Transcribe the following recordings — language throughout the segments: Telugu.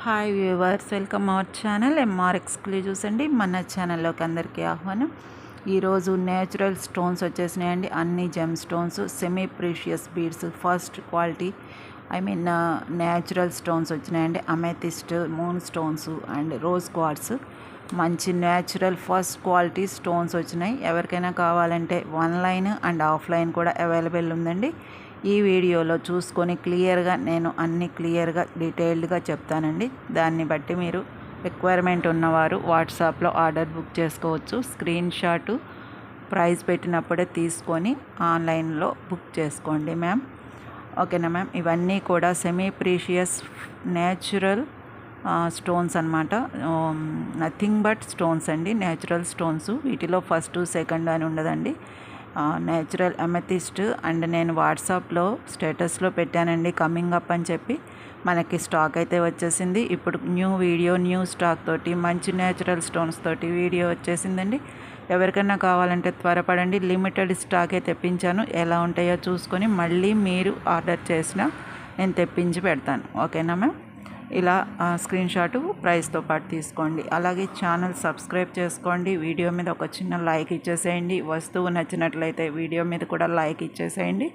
Hi viewers, welcome our channel MR exclusives అండి. మన ఛానల్లోకి అందరికీ ఆహ్వానం. ఈరోజు నేచురల్ స్టోన్స్ వచ్చేసినాయండి. అన్ని gem stones, semi precious beads, first quality natural stones వచ్చినాయండి. Amethyst, moon stones and rose quartz, మంచి నేచురల్ ఫస్ట్ క్వాలిటీ స్టోన్స్ వచ్చినాయి. ఎవరికైనా కావాలంటే ఆన్లైన్ అండ్ ఆఫ్లైన్ కూడా అవైలబుల్ ఉందండి. ఈ వీడియోలో చూసుకొని క్లియర్గా నేను అన్ని క్లియర్గా డీటెయిల్డ్గా చెప్తానండి. దాన్ని బట్టి మీరు రిక్వైర్మెంట్ ఉన్నవారు వాట్సాప్లో ఆర్డర్ బుక్ చేసుకోవచ్చు. స్క్రీన్ షాటు ప్రైస్ పెట్టినప్పుడే తీసుకొని ఆన్లైన్లో బుక్ చేసుకోండి మ్యామ్. ఓకేనా మ్యామ్. ఇవన్నీ కూడా సెమీ ప్రీషియస్ నేచురల్ స్టోన్స్ అనమాట. నథింగ్ బట్ స్టోన్స్ అండి, నేచురల్ స్టోన్స్. వీటిలో ఫస్ట్ సెకండ్ అని ఉండదండి. నేచురల్ అమెథిస్ట్ అండ్ నేను వాట్సాప్లో స్టేటస్లో పెట్టానండి కమింగ్ అప్ అని చెప్పి. మనకి స్టాక్ అయితే వచ్చేసింది. ఇప్పుడు న్యూ స్టాక్ తోటి మంచి నేచురల్ స్టోన్స్ తోటి వీడియో వచ్చేసిందండి. ఎవరికైనా కావాలంటే త్వరపడండి. లిమిటెడ్ స్టాకే తెప్పించాను. ఎలా ఉంటాయో చూసుకొని మళ్ళీ మీరు ఆర్డర్ చేసినా నేను తెప్పించి పెడతాను. ఓకేనా మ్యామ్. ఇలా స్క్రీన్ షాటు ప్రైస్తో పాటు తీసుకోండి. అలాగే ఛానల్ సబ్స్క్రైబ్ చేసుకోండి. వీడియో మీద ఒక చిన్న లైక్ ఇచ్చేసేయండి. వస్తువు నచ్చినట్లయితే వీడియో మీద కూడా లైక్ ఇచ్చేసేయండి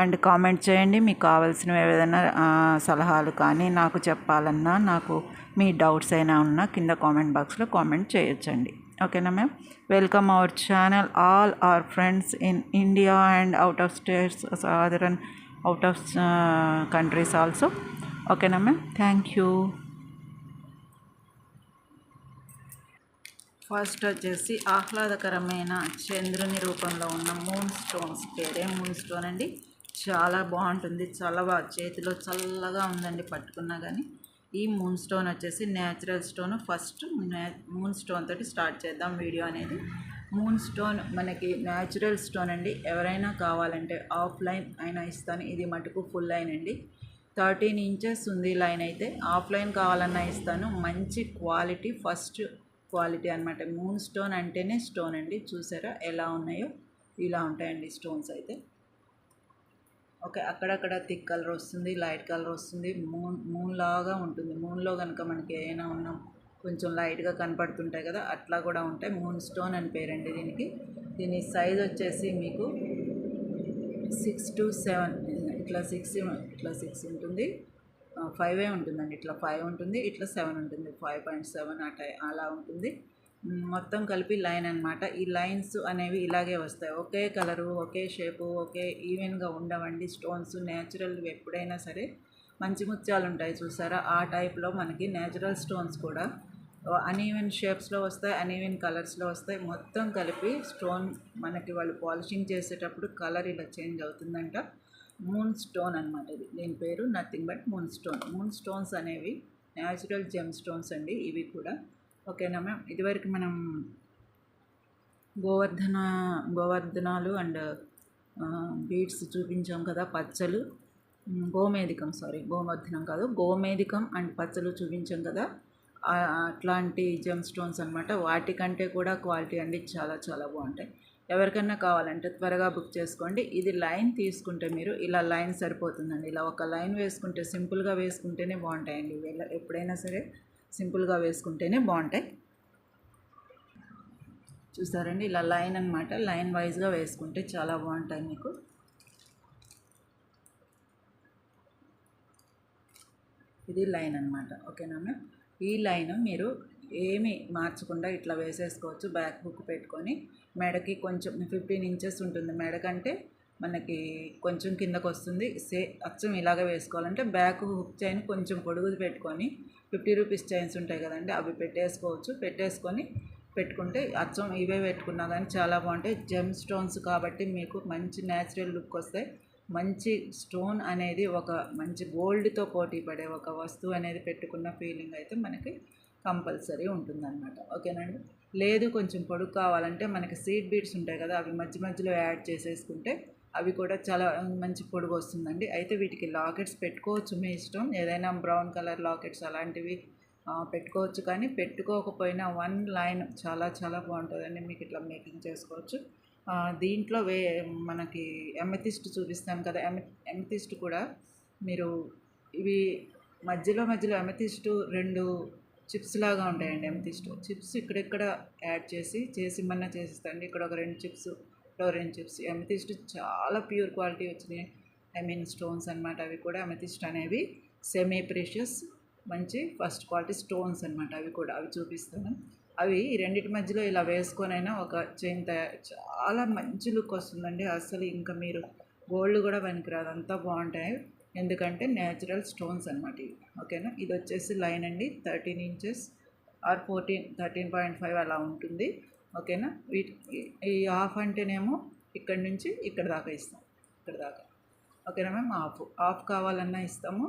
అండ్ కామెంట్ చేయండి. మీకు కావాల్సినవి ఏదైనా సలహాలు కానీ నాకు చెప్పాలన్నా, నాకు మీ డౌట్స్ అయినా ఉన్నా కింద కామెంట్ బాక్స్లో కామెంట్ చేయొచ్చండి. ఓకేనా ma'am. Welcome our channel all our friends in India and out of states, other out of countries also. ఓకేనా మ్యామ్. Thank you. ఫస్ట్ వచ్చేసి ఆహ్లాదకరమైన చంద్రుని రూపంలో ఉన్న మూన్ స్టోన్స్. పేరే మూన్ స్టోన్ అండి. చాలా బాగుంటుంది. చాలా బాగా చేతిలో చల్లగా ఉందండి పట్టుకున్నా కానీ. ఈ మూన్ స్టోన్ వచ్చేసి natural stone. First moon stone తోటి స్టార్ట్ చేద్దాం వీడియో అనేది. మూన్ స్టోన్ మనకి న్యాచురల్ స్టోన్ అండి. ఎవరైనా కావాలంటే ఆఫ్లైన్ అయినా ఇస్తాను. ఇది మటుకు ఫుల్ లైన్ అండి. 13 ఇంచెస్ ఉంది లైన్ అయితే. ఆఫ్లైన్ కావాలన్నా ఇస్తాను. మంచి క్వాలిటీ, ఫస్ట్ క్వాలిటీ అనమాట. మూన్ స్టోన్ అంటేనే స్టోన్ అండి. చూసారా ఎలా ఉన్నాయో? ఇలా ఉంటాయండి స్టోన్స్ అయితే. ఓకే, అక్కడక్కడ థిక్ కలర్ వస్తుంది, లైట్ కలర్ వస్తుంది. మూన్ లాగా ఉంటుంది. మూన్లో కనుక మనకి ఏమైనా ఉన్నా కొంచెం లైట్గా కనపడుతుంటాయి కదా, అట్లా కూడా ఉంటాయి. మూన్ స్టోన్ అని పేరండి దీనికి. దీని సైజ్ వచ్చేసి మీకు 6 to 7, ఇట్లా 6 ఉంటుంది. 5 ఉంటుందండి. ఇట్లా 5 ఉంటుంది, ఇట్లా 7 ఉంటుంది. 5.7 అలా ఉంటుంది. మొత్తం కలిపి లైన్ అనమాట. ఈ లైన్స్ అనేవి ఇలాగే వస్తాయి. ఒకే కలరు, ఒకే షేపు, ఒకే ఈవెన్గా ఉండవండి స్టోన్స్. న్యాచురల్ ఎప్పుడైనా సరే మంచి ముత్యాలు ఉంటాయి చూసారా, ఆ టైప్లో మనకి న్యాచురల్ స్టోన్స్ కూడా అన్ఈవెన్ షేప్స్లో వస్తాయి, అన్ఈవెన్ కలర్స్లో వస్తాయి. మొత్తం కలిపి స్టోన్ మనకి వాళ్ళు పాలిషింగ్ చేసేటప్పుడు కలర్ ఇలా చేంజ్ అవుతుందంట. మూన్ స్టోన్ అనమాట ఇది. దీని పేరు nothing but moon stone. Moon stones అనేవి న్యాచురల్ జెమ్ స్టోన్స్ అండి ఇవి కూడా. ఓకేనా మ్యామ్. ఇదివరకు మనం గోవర్ధనాలు అండ్ బీడ్స్ చూపించాం కదా, పచ్చలు. గోవర్ధనం కాదు, గోమేధికం అండ్ పచ్చలు చూపించాం కదా. అట్లాంటి జెమ్ స్టోన్స్ అనమాట. వాటికంటే కూడా క్వాలిటీ అండి చాలా చాలా బాగుంటాయి. ఎవరికైనా కావాలంటే త్వరగా బుక్ చేసుకోండి. ఇది లైన్ తీసుకుంటే మీరు ఇలా లైన్ సరిపోతుందండి. ఇలా ఒక లైన్ వేసుకుంటే సింపుల్గా వేసుకుంటేనే బాగుంటాయండి. ఎప్పుడైనా సరే సింపుల్గా వేసుకుంటేనే బాగుంటాయి. చూసారండి, ఇలా లైన్ అనమాట. లైన్ వైజ్గా వేసుకుంటే చాలా బాగుంటాయి మీకు. ఇది లైన్ అనమాట. ఓకేనా మ్యామ్. ఈ లైన్ మీరు ఏమి మార్చకుండా ఇట్లా వేసేసుకోవచ్చు. బ్యాక్ హుక్ పెట్టుకొని మెడకి కొంచెం 15 ఇంచెస్ ఉంటుంది. మెడకంటే మనకి కొంచెం కిందకు వస్తుంది. అచ్చం ఇలాగ వేసుకోవాలంటే బ్యాక్ హుక్ చైన్ కొంచెం పొడుగుది పెట్టుకొని 50 రూపీస్ చైన్స్ ఉంటాయి కదండి, అవి పెట్టేసుకోవచ్చు. పెట్టుకుంటే అచ్చం ఇవే పెట్టుకున్నా కానీ చాలా బాగుంటాయి. జెమ్ స్టోన్స్ కాబట్టి మీకు మంచి న్యాచురల్ లుక్ వస్తాయి. మంచి స్టోన్ అనేది ఒక మంచి గోల్డ్తో పోటీ పడే ఒక వస్తువు అనేది పెట్టుకున్న ఫీలింగ్ అయితే మనకి కంపల్సరీ ఉంటుందన్నమాట. ఓకేనండి. లేదు కొంచెం పొడుగు కావాలంటే మనకి సీడ్ బీడ్స్ ఉంటాయి కదా, అవి మధ్యలో యాడ్ చేసేసుకుంటే అవి కూడా చాలా మంచి పొడుగు వస్తుందండి. అయితే వీటికి లాకెట్స్ పెట్టుకోవచ్చు, మీ ఇష్టం. ఏదైనా బ్రౌన్ కలర్ లాకెట్స్ అలాంటివి పెట్టుకోవచ్చు. కానీ పెట్టుకోకపోయినా వన్ లైన్ చాలా చాలా బాగుంటుందండి. మీకు ఇట్లా మేకింగ్ చేసుకోవచ్చు. దీంట్లో మనకి అమెథిస్ట్ చూపిస్తాను కదా, అమెథిస్ట్ కూడా మీరు ఇవి మధ్యలో మధ్యలో అమెథిస్ట్ 2 చిప్స్ లాగా ఉంటాయండి. అమెథిస్ట్ చిప్స్ ఇక్కడిక్కడ యాడ్ చేసిమన్నా చేసిస్తాండి. ఇక్కడ ఒక 2 చిప్స్, ఇక్కడ 2 చిప్స్. అమెథిస్ట్ చాలా ప్యూర్ క్వాలిటీ వచ్చినాయి. ఐ మీన్ స్టోన్స్ అనమాట. అవి కూడా అమెథిస్ట్ అనేవి సెమీ ప్రీషియస్ మంచి ఫస్ట్ క్వాలిటీ స్టోన్స్ అనమాట. అవి చూపిస్తాను. అవి ఈ రెండింటి మధ్యలో ఇలా వేసుకొనైనా ఒక చైన్ చాలా మంచి లుక్ వస్తుందండి. అసలు ఇంకా మీరు గోల్డ్ కూడా పనికిరాదు, అంతా బాగుంటాయి. ఎందుకంటే న్యాచురల్ స్టోన్స్ అనమాట ఇవి. ఓకేనా. ఇది వచ్చేసి లైన్ అండి 13 ఇంచెస్ ఆర్ 13.5 అలా ఉంటుంది. ఓకేనా. ఈ హాఫ్ అంటేనేమో ఇక్కడ నుంచి ఇక్కడ దాకా ఇస్తాం, ఇక్కడ దాకా. ఓకేనా మ్యామ్. హాఫ్ కావాలన్నా ఇస్తాము,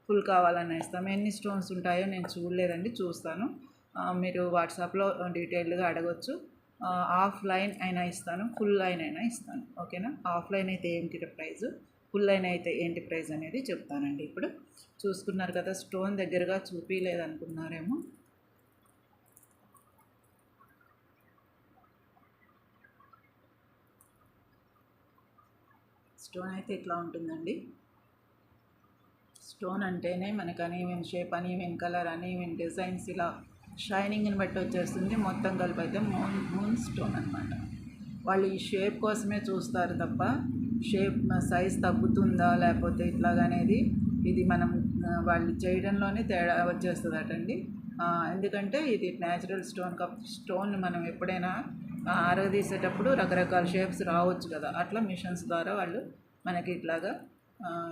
ఫుల్ కావాలన్నా ఇస్తాము. ఎన్ని స్టోన్స్ ఉంటాయో నేను చూడలేదండి, చూస్తాను. మీరు వాట్సాప్లో డీటెయిల్గా అడగొచ్చు. హాఫ్ లైన్ అయినా ఇస్తాను, ఫుల్ లైన్ అయినా ఇస్తాను. ఓకేనా. హాఫ్ లైన్ అయితే ఏంటి ప్రైజు, ఫుల్ లైన్ అయితే ఏంటి ప్రైస్ అనేది చెప్తానండి. ఇప్పుడు చూసుకున్నారు కదా, స్టోన్ దగ్గరగా చూపించలేదనుకున్నారేమో. స్టోన్ అయితే ఇట్లా ఉంటుందండి. స్టోన్ అంటేనే మనకు uneven shape, uneven colour, uneven designs, ఇలా షైనింగ్ని బట్టి వచ్చేస్తుంది. మొత్తం కలిపి అయితే మూన్ స్టోన్ అనమాట. వాళ్ళు ఈ షేప్ కోసమే చూస్తారు తప్ప షేప్ సైజ్ తగ్గుతుందా లేకపోతే ఇట్లాగనేది ఇది మనం వాళ్ళు చేయడంలోనే తేడా వచ్చేస్తుంది అటండి. ఎందుకంటే ఇది న్యాచురల్ స్టోన్ కాబట్టి స్టోన్ మనం ఎప్పుడైనా అరగదీసేటప్పుడు రకరకాల షేప్స్ రావచ్చు కదా, అట్లా మిషన్స్ ద్వారా వాళ్ళు మనకి ఇట్లాగా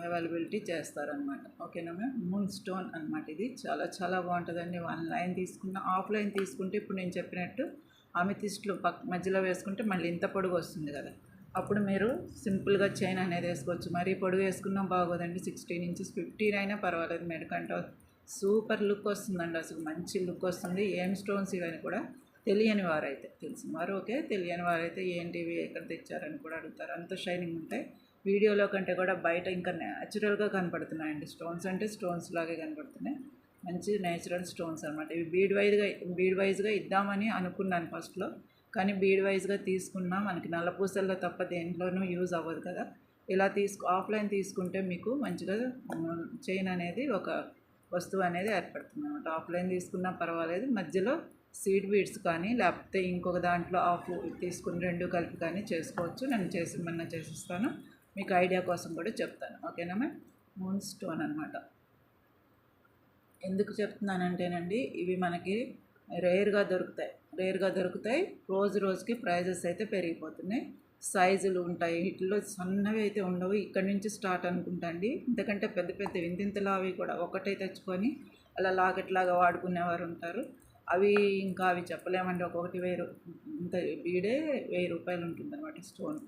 అవైలబిలిటీ చేస్తారనమాట. ఓకేనా మ్యామ్. మూన్ స్టోన్ అనమాట. ఇది చాలా చాలా బాగుంటుందండి. 1 లైన్ తీసుకున్న, హాఫ్ లైన్ తీసుకుంటే ఇప్పుడు నేను చెప్పినట్టు అమెథిస్ట్లు మధ్యలో వేసుకుంటే మళ్ళీ ఇంత పొడుగు వస్తుంది కదా, అప్పుడు మీరు సింపుల్గా చైన్ అనేది వేసుకోవచ్చు. మరీ పొడుగు వేసుకున్నా బాగోదండి. 16 ఇంచెస్ 15 అయినా పర్వాలేదు. మెడకంట సూపర్ లుక్ వస్తుందండి. అసలు మంచి లుక్ వస్తుంది. ఏం స్టోన్స్ ఇవన్నీ కూడా తెలియని వారైతే, తెలిసిన వారు ఓకే, తెలియని వారైతే ఏంటివి ఎక్కడ తెచ్చారని కూడా అడుగుతారు. అంత షైనింగ్ ఉంటాయి. వీడియోలో కంటే కూడా బయట ఇంకా న్యాచురల్గా కనపడుతున్నాయండి. స్టోన్స్ అంటే స్టోన్స్ లాగే కనపడుతున్నాయి. మంచి నేచురల్ స్టోన్స్ అనమాట. ఇవి బీడ్ వైజ్గా ఇద్దామని అనుకున్నాను ఫస్ట్లో, కానీ బీడ్ వైజ్గా తీసుకున్నా మనకి నల్లపూసల్లో తప్ప దేంట్లోనూ యూజ్ అవ్వదు కదా. ఇలా ఆఫ్లైన్ తీసుకుంటే మీకు మంచిగా చైన్ అనేది ఒక వస్తువు అనేది ఏర్పడుతుంది అనమాట. ఆఫ్లైన్ తీసుకున్నా పర్వాలేదు. మధ్యలో సీడ్ బీడ్స్ కానీ లేకపోతే ఇంకొక దాంట్లో ఆఫ్ తీసుకుని 2 కలిపి కానీ చేసుకోవచ్చు. నేను చేసిస్తాను. మీకు ఐడియా కోసం కూడా చెప్తాను. ఓకేనా మ్యామ్. మూన్ స్టోన్ అనమాట. ఎందుకు చెప్తున్నానంటేనండి, ఇవి మనకి రేర్గా దొరుకుతాయి. రోజుకి ప్రైజెస్ అయితే పెరిగిపోతున్నాయి. సైజులు ఉంటాయి. వీటిలో సన్నవి అయితే ఉండవు. ఇక్కడ నుంచి స్టార్ట్ అనుకుంటా అండి. ఎందుకంటే పెద్ద పెద్ద ఇంతింతలా అవి కూడా ఒకటే తెచ్చుకొని అలా లాగట్లాగా వాడుకునేవారు ఉంటారు. అవి చెప్పలేమండి. ఒక్కొక్కటి 1000 ఇంత బీడే 1000 రూపాయలు ఉంటుంది అనమాట. స్టోన్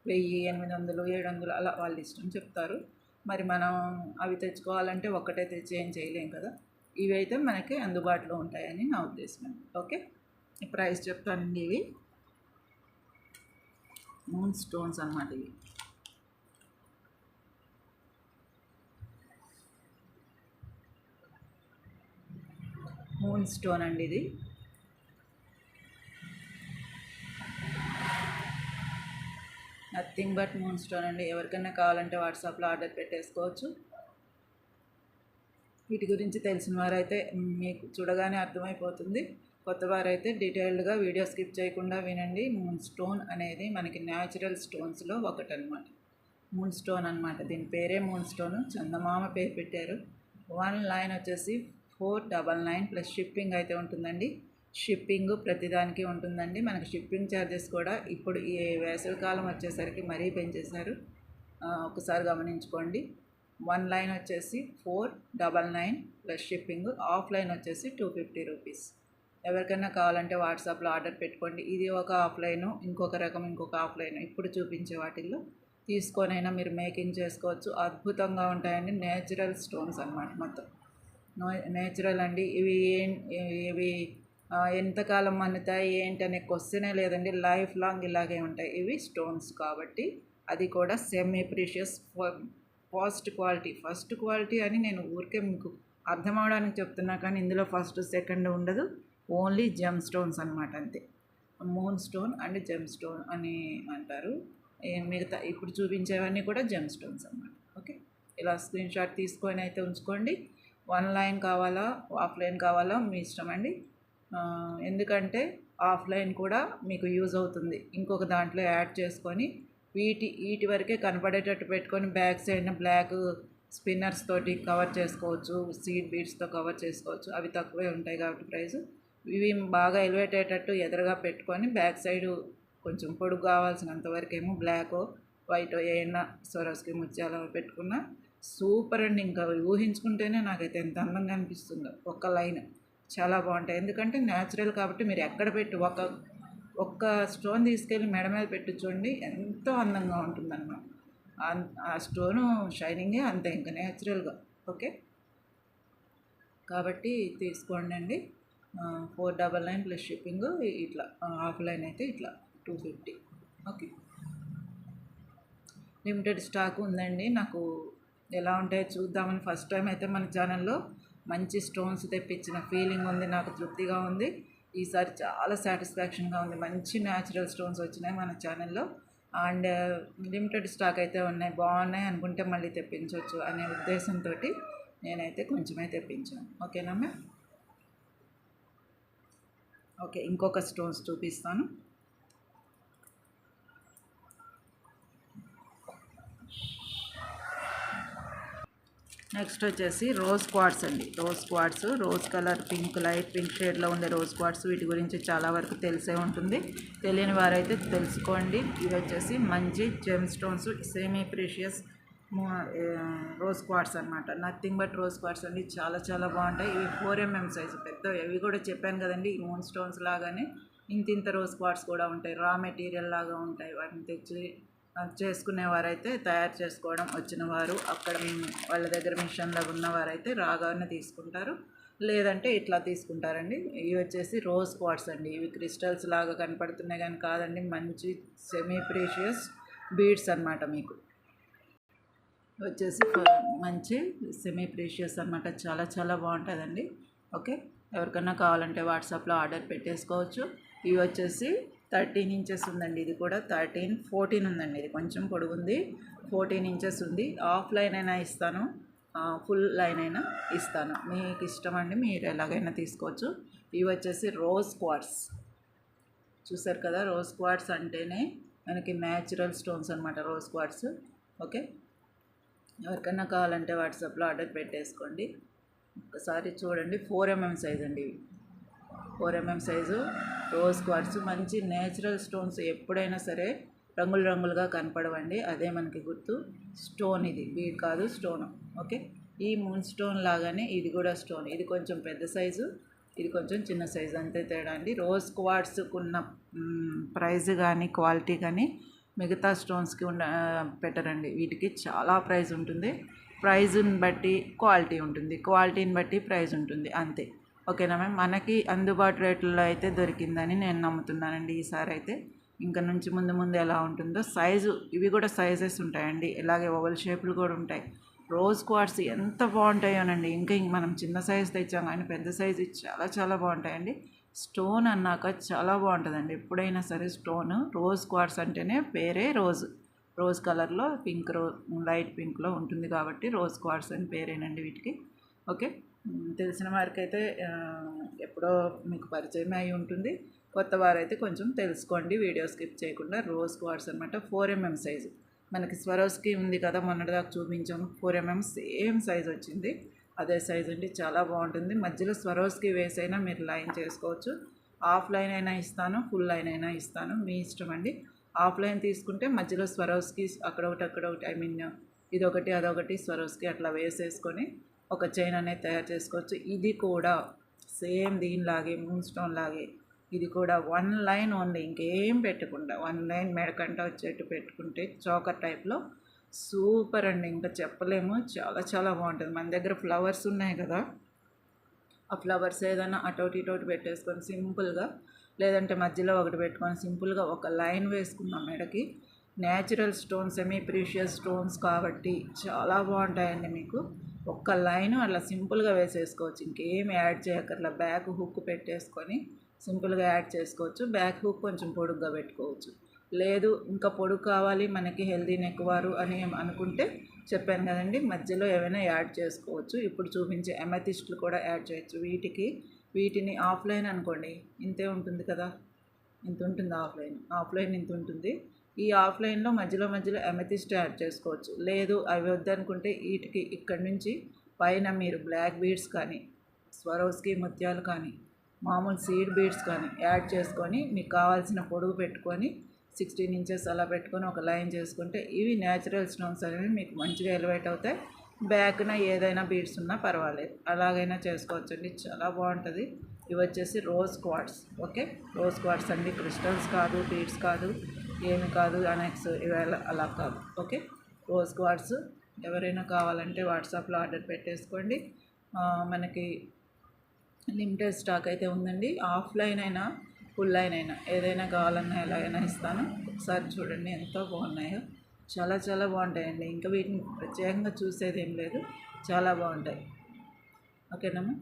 1000, 800, 700 అలా వాళ్ళ ఇష్టం చెప్తారు. మరి మనం అవి తెచ్చుకోవాలంటే ఒక్కటే తెచ్చి ఏం చేయలేం కదా. ఇవి అయితే మనకి అందుబాటులో ఉంటాయని నా ఉద్దేశం. ఓకే. ఈ ప్రైస్ చెప్తానండి. ఇవి మూన్ స్టోన్స్ అన్నమాట. ఇవి మూన్ స్టోన్ అండి. ఇది నథింగ్ బట్ మూన్ స్టోన్ అండి. ఎవరికైనా కావాలంటే వాట్సాప్లో ఆర్డర్ పెట్టేసుకోవచ్చు. వీటి గురించి తెలిసిన వారైతే మీకు చూడగానే అర్థమైపోతుంది. కొత్త వారైతే డీటెయిల్డ్గా వీడియో స్కిప్ చేయకుండా వినండి. మూన్ స్టోన్ అనేది మనకి న్యాచురల్ స్టోన్స్లో ఒకటనమాట. మూన్ స్టోన్ అనమాట. దీని పేరే మూన్ స్టోన్. చందమామ పేరు పెట్టారు. 1 లైన్ వచ్చేసి 499 ప్లస్ షిప్పింగ్ అయితే ఉంటుందండి. షిప్పింగ్ ప్రతిదానికి ఉంటుందండి. మనకి షిప్పింగ్ ఛార్జెస్ కూడా ఇప్పుడు ఈ వేసవికాలం వచ్చేసరికి మరీ పెంచేశారు. ఒకసారి గమనించుకోండి. 1 లైన్ వచ్చేసి 499 ప్లస్ షిప్పింగ్. ఆఫ్లైన్ వచ్చేసి 250 రూపీస్. ఎవరికైనా కావాలంటే వాట్సాప్లో ఆర్డర్ పెట్టుకోండి. ఇది ఒక ఆఫ్లైను, ఇంకొక రకం ఇంకొక ఆఫ్లైన్. ఇప్పుడు చూపించే వాటిల్లో తీసుకొనైనా మీరు మేకింగ్ చేసుకోవచ్చు. అద్భుతంగా ఉంటాయండి. నేచురల్ స్టోన్స్ అన్నమాట. మొత్తం నేచురల్ అండి. ఇవి ఎంతకాలం మన్నుతాయి ఏంటనే క్వశ్చనే లేదండి. లైఫ్ లాంగ్ ఇలాగే ఉంటాయి ఇవి స్టోన్స్ కాబట్టి. అది కూడా సెమీ ప్రీషియస్ ఫస్ట్ క్వాలిటీ అని నేను ఊరికే మీకు అర్థం అవడానికి చెప్తున్నా, కానీ ఇందులో ఫస్ట్ సెకండ్ ఉండదు. ఓన్లీ జెమ్ స్టోన్స్ అనమాట, అంతే. Moon stone and gem stone అని అంటారు. మిగతా ఇప్పుడు చూపించేవన్నీ కూడా జెమ్ స్టోన్స్ అన్నమాట. ఓకే. ఇలా స్క్రీన్ షాట్ తీసుకొని అయితే ఉంచుకోండి. వన్ లైన్ కావాలా ఆఫ్లైన్ కావాలా మీ ఇష్టం అండి. ఎందుకంటే ఆఫ్లైన్ కూడా మీకు యూజ్ అవుతుంది. ఇంకొక దాంట్లో యాడ్ చేసుకొని వీటి వరకే కనపడేటట్టు పెట్టుకొని బ్యాక్ సైడ్న బ్లాక్ స్పిన్నర్స్ తోటి కవర్ చేసుకోవచ్చు, సీడ్ బీడ్స్తో కవర్ చేసుకోవచ్చు. అవి తక్కువే ఉంటాయి కాబట్టి ప్రైస్. ఇవి బాగా ఎలివేట్ అయ్యేటట్టు ఎదురుగా పెట్టుకొని బ్యాక్ సైడు కొంచెం పొడుగు కావాల్సినంత వరకేమో బ్లాక్ వైట్ ఏమైనా సొరస్కి ముత్యాలు పెట్టుకున్నా సూపర్ అండి. ఇంకా ఊహించుకుంటేనే నాకైతే ఎంత అందంగా అనిపిస్తుందో. ఒక్క లైన్ చాలా బాగుంటాయి. ఎందుకంటే న్యాచురల్ కాబట్టి మీరు ఎక్కడ పెట్టి ఒక్క స్టోన్ తీసుకెళ్ళి మెడ మీద పెట్టి చూడండి ఎంతో అందంగా ఉంటుందన్నమాట. ఆ స్టోను షైనింగే అంతే ఇంకా న్యాచురల్గా. ఓకే, కాబట్టి తీసుకోండి అండి. 499 ప్లస్ షిప్పింగ్. ఇట్లా ఆఫ్లైన్ అయితే ఇట్లా 250. ఓకే, లిమిటెడ్ స్టాక్ ఉందండి. నాకు ఎలా ఉంటాయో చూద్దామని ఫస్ట్ టైం అయితే మన ఛానల్లో మంచి స్టోన్స్ తెప్పించిన ఫీలింగ్ ఉంది. నాకు తృప్తిగా ఉంది. ఈసారి చాలా సాటిస్ఫాక్షన్గా ఉంది. మంచి న్యాచురల్ స్టోన్స్ వచ్చినాయి మన ఛానల్లో. అండ్ లిమిటెడ్ స్టాక్ అయితే ఉన్నాయి. బాగున్నాయి అనుకుంటే మళ్ళీ తెప్పించవచ్చు అనే ఉద్దేశంతో నేనైతే కొంచెమే తెప్పించాను. ఓకేనా మ్యామ్? ఓకే, ఇంకొక స్టోన్స్ చూపిస్తాను. నెక్స్ట్ వచ్చేసి రోజ్ క్వార్ట్స్ అండి. Rose quartz, rose colour pink, light pink షేడ్లో ఉండే రోజ్ క్వార్ట్స్. వీటి గురించి చాలా వరకు తెలిసే ఉంటుంది. తెలియని వారైతే తెలుసుకోండి. ఇవి వచ్చేసి మంచి gem stones, semi precious rose quartz అనమాట. నథింగ్ బట్ రోజ్ క్వార్ట్స్ అండి. చాలా చాలా బాగుంటాయి. ఇవి 4mm సైజు పెద్ద. ఇవి కూడా చెప్పాను కదండి, ఈ మూన్ స్టోన్స్ లాగానే ఇంత రోజ్ క్వార్ట్స్ కూడా ఉంటాయి. రా మెటీరియల్ లాగా ఉంటాయి. వాటిని తెచ్చి చేసుకునేవారైతే తయారు చేసుకోవడం వచ్చిన వారు అక్కడ వాళ్ళ దగ్గర మిషన్లో ఉన్నవారైతే రాగానే తీసుకుంటారు, లేదంటే ఇట్లా తీసుకుంటారండి. ఇవి వచ్చేసి రోజ్ క్వార్ట్స్ అండి. ఇవి క్రిస్టల్స్ లాగా కనపడుతున్నాయి కానీ కాదండి, మంచి సెమీ ప్రీషియస్ బీడ్స్ అనమాట. మీకు వచ్చేసి మంచి సెమీ ప్రీషియస్ అనమాట. చాలా చాలా బాగుంటుందండి. ఓకే, ఎవరికైనా కావాలంటే వాట్సాప్లో ఆర్డర్ పెట్టేసుకోవచ్చు. ఇవి వచ్చేసి 13 ఇంచెస్ ఉందండి. ఇది కూడా 14 ఉందండి. ఇది కొంచెం పొడుగుంది. 14 ఇంచెస్ ఉంది. ఆఫ్ లైన్ అయినా ఇస్తాను, ఫుల్ లైన్ అయినా ఇస్తాను, మీకు ఇష్టం అండి. మీరు ఎలాగైనా తీసుకోవచ్చు. ఇవి వచ్చేసి రోజ్ క్వార్ట్స్. చూసారు కదా, రోజ్ క్వార్ట్స్ అంటేనే మనకి న్యాచురల్ స్టోన్స్ అనమాట రోజ్ క్వార్ట్స్. ఓకే, ఎవరికైనా కావాలంటే వాట్సాప్లో ఆర్డర్ పెట్టేసుకోండి. ఒకసారి చూడండి. 4mm సైజ్ అండి. ఇవి 4mm సైజు రోజ్ క్వార్ట్స్. మంచి నేచురల్ స్టోన్స్. ఎప్పుడైనా సరే రంగులు రంగులుగా కనపడవండి, అదే మనకి గుర్తు. స్టోన్ ఇది బీడ్ కాదు, స్టోన్. ఓకే, ఈ మూన్ స్టోన్ లాగానే ఇది కూడా స్టోన్. ఇది కొంచెం పెద్ద సైజు, ఇది కొంచెం చిన్న సైజు, అంతే తేడా అండి. రోజ్ క్వార్ట్స్కున్న ప్రైజ్ కానీ క్వాలిటీ కానీ మిగతా స్టోన్స్కి పెట్టరండి. వీటికి చాలా ప్రైజ్ ఉంటుంది. ప్రైజ్ని బట్టి క్వాలిటీ ఉంటుంది, క్వాలిటీని బట్టి ప్రైజ్ ఉంటుంది, అంతే. ఓకేనా మ్యామ్? మనకి అందుబాటు రేట్లలో అయితే దొరికిందని నేను నమ్ముతున్నానండి ఈసారి అయితే. ఇంకా నుంచి ముందు ఎలా ఉంటుందో. సైజు ఇవి కూడా సైజెస్ ఉంటాయండి, ఇలాగే ఓవల్ షేపులు కూడా ఉంటాయి. రోజ్ క్వార్ట్స్ ఎంత బాగుంటాయోనండి. ఇంకా మనం చిన్న సైజు తెచ్చాం కానీ పెద్ద సైజు చాలా చాలా బాగుంటాయండి. స్టోన్ అన్నాక చాలా బాగుంటుందండి. ఎప్పుడైనా సరే స్టోన్ రోజ్ క్వార్ట్స్ అంటేనే పేరే రోజ్ కలర్లో పింక్ లైట్ పింక్లో ఉంటుంది కాబట్టి రోజ్ క్వార్ట్స్ అని పేరేనండి వీటికి. ఓకే, తెలిసిన వారికైతే ఎప్పుడో మీకు పరిచయం అయి ఉంటుంది. కొత్త వారైతే కొంచెం తెలుసుకోండి, వీడియో స్కిప్ చేయకుండా. రోజ్ క్వార్ట్స్ అనమాట. 4mm size. మనకి స్వరోస్కి ఉంది కదా, మొన్నటిదాకా చూపించాము. 4mm సేమ్ సైజ్ వచ్చింది, అదే సైజ్ అండి. చాలా బాగుంటుంది. మధ్యలో స్వరోస్కి వేసైనా మీరు లైన్ చేసుకోవచ్చు. ఆఫ్ లైన్ అయినా ఇస్తాను, ఫుల్ లైన్ అయినా ఇస్తాను, మీ ఇష్టం అండి. ఆఫ్లైన్ తీసుకుంటే మధ్యలో స్వరోస్కి అక్కడ ఒకటి ఐ మీన్ ఇదొకటి అదొకటి స్వరోస్కి అట్లా వేసేసుకొని ఒక చైన్ అనేది తయారు చేసుకోవచ్చు. ఇది కూడా సేమ్ దీనిలాగే మూన్ స్టోన్ లాగే ఇది కూడా 1 లైన్ ఓన్లీ, ఇంకేం పెట్టకుండా 1 లైన్ మెడకంట వచ్చేట్టు పెట్టుకుంటే చోకర్ టైప్లో సూపర్ అండి. ఇంకా చెప్పలేము, చాలా చాలా బాగుంటుంది. మన దగ్గర ఫ్లవర్స్ ఉన్నాయి కదా, ఆ ఫ్లవర్స్ ఏదైనా అటోటి ఇటోటి పెట్టేసుకొని సింపుల్గా, లేదంటే మధ్యలో ఒకటి పెట్టుకొని సింపుల్గా ఒక లైన్ వేసుకున్నాం మెడకి. Natural stones, semi precious stones కాబట్టి చాలా బాగుంటాయండి. మీకు ఒక్క లైన్ అట్లా సింపుల్గా వేసేసుకోవచ్చు, ఇంకేం యాడ్ చేయక్కర్లా. బ్యాక్ హుక్ పెట్టేసుకొని సింపుల్గా యాడ్ చేసుకోవచ్చు. బ్యాక్ హుక్ కొంచెం పొడుగ్గా పెట్టుకోవచ్చు, లేదు ఇంకా పొడుగు కావాలి మనకి హెల్దీ నెక్ వారు అని అనుకుంటే చెప్పాను కదండి, మధ్యలో ఏమైనా యాడ్ చేసుకోవచ్చు. ఇప్పుడు చూపించే అమెథిస్ట్లు కూడా యాడ్ చేయొచ్చు. వీటిని ఆఫ్లైన్ అనుకోండి ఇంతే ఉంటుంది కదా, ఇంత ఉంటుంది. ఆఫ్లైన్ ఇంత ఉంటుంది. ఈ ఆఫ్లైన్లో మధ్యలో అమెథిస్ట్ యాడ్ చేసుకోవచ్చు. లేదు అవి వద్దనుకుంటే వీటికి ఇక్కడ నుంచి పైన మీరు బ్లాక్ బీడ్స్ కానీ, స్వరోస్కి ముత్యాలు కానీ, మామూలు సీడ్ బీడ్స్ కానీ యాడ్ చేసుకొని మీకు కావాల్సిన పొడుగు పెట్టుకొని 16 ఇంచెస్ అలా పెట్టుకొని ఒక లైన్ చేసుకుంటే ఇవి న్యాచురల్ స్టోన్స్ అనేవి మీకు మంచిగా ఎలివేట్ అవుతాయి. బ్యాక్న ఏదైనా బీడ్స్ ఉన్నా పర్వాలేదు, అలాగైనా చేసుకోవచ్చండి. చాలా బాగుంటుంది. ఇవి వచ్చేసి rose quartz. Okay, rose quartz అండి, క్రిస్టల్స్ కాదు, బీడ్స్ కాదు, ఏమి కాదు, అనెక్స్ ఇవి అలా కాదు. ఓకే, రోజ్ క్వార్ట్స్ ఎవరైనా కావాలంటే వాట్సాప్లో ఆర్డర్ పెట్టేసుకోండి. మనకి లిమిటెడ్ స్టాక్ అయితే ఉందండి. ఆఫ్లైన్ అయినా ఫుల్ లైన్ అయినా ఏదైనా కావాలన్నా ఎలాగైనా ఇస్తాను. ఒకసారి చూడండి ఎంత బాగున్నాయో, చాలా చాలా బాగుంటాయండి. ఇంకా వీటిని ప్రత్యేకంగా చూసేది ఏం లేదు, చాలా బాగుంటాయి. ఓకేనమ్మా,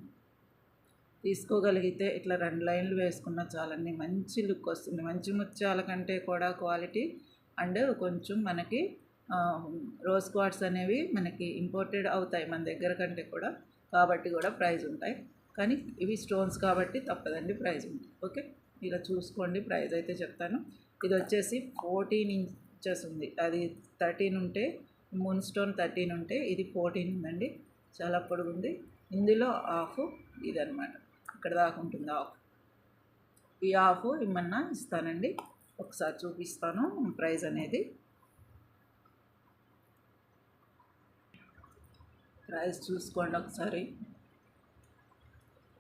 తీసుకోగలిగితే ఇట్లా 2 లైన్లు వేసుకున్నా చాలండి, మంచి లుక్ వస్తుంది. మంచి ముత్యాల కంటే కూడా క్వాలిటీ అండ్ కొంచెం మనకి రోజ్ క్వార్ట్స్ అనేవి మనకి ఇంపోర్టెడ్ అవుతాయి మన దగ్గర కంటే కూడా, కాబట్టి కూడా ప్రైస్ ఉంటాయి. కానీ ఇవి స్టోన్స్ కాబట్టి తప్పదండి, ప్రైస్ ఉంటుంది. ఓకే, ఇలా చూసుకోండి. ప్రైస్ అయితే చెప్తాను. ఇది వచ్చేసి 14 ఇంచెస్ ఉంది, అది 13 ఉంటే, మూన్ స్టోన్ 13 ఉంటే ఇది 14 ఉందండి. చాలా పొడుగుంది. ఇందులో హాఫ్ ఇదనమాట, ఇక్కడ దాకా ఉంటుంది హాఫ్. ఈ హాఫ్ ఇమ్మన్నా ఇస్తానండి. ఒకసారి చూపిస్తాను ప్రైస్ అనేది. ప్రైస్ చూసుకోండి ఒకసారి.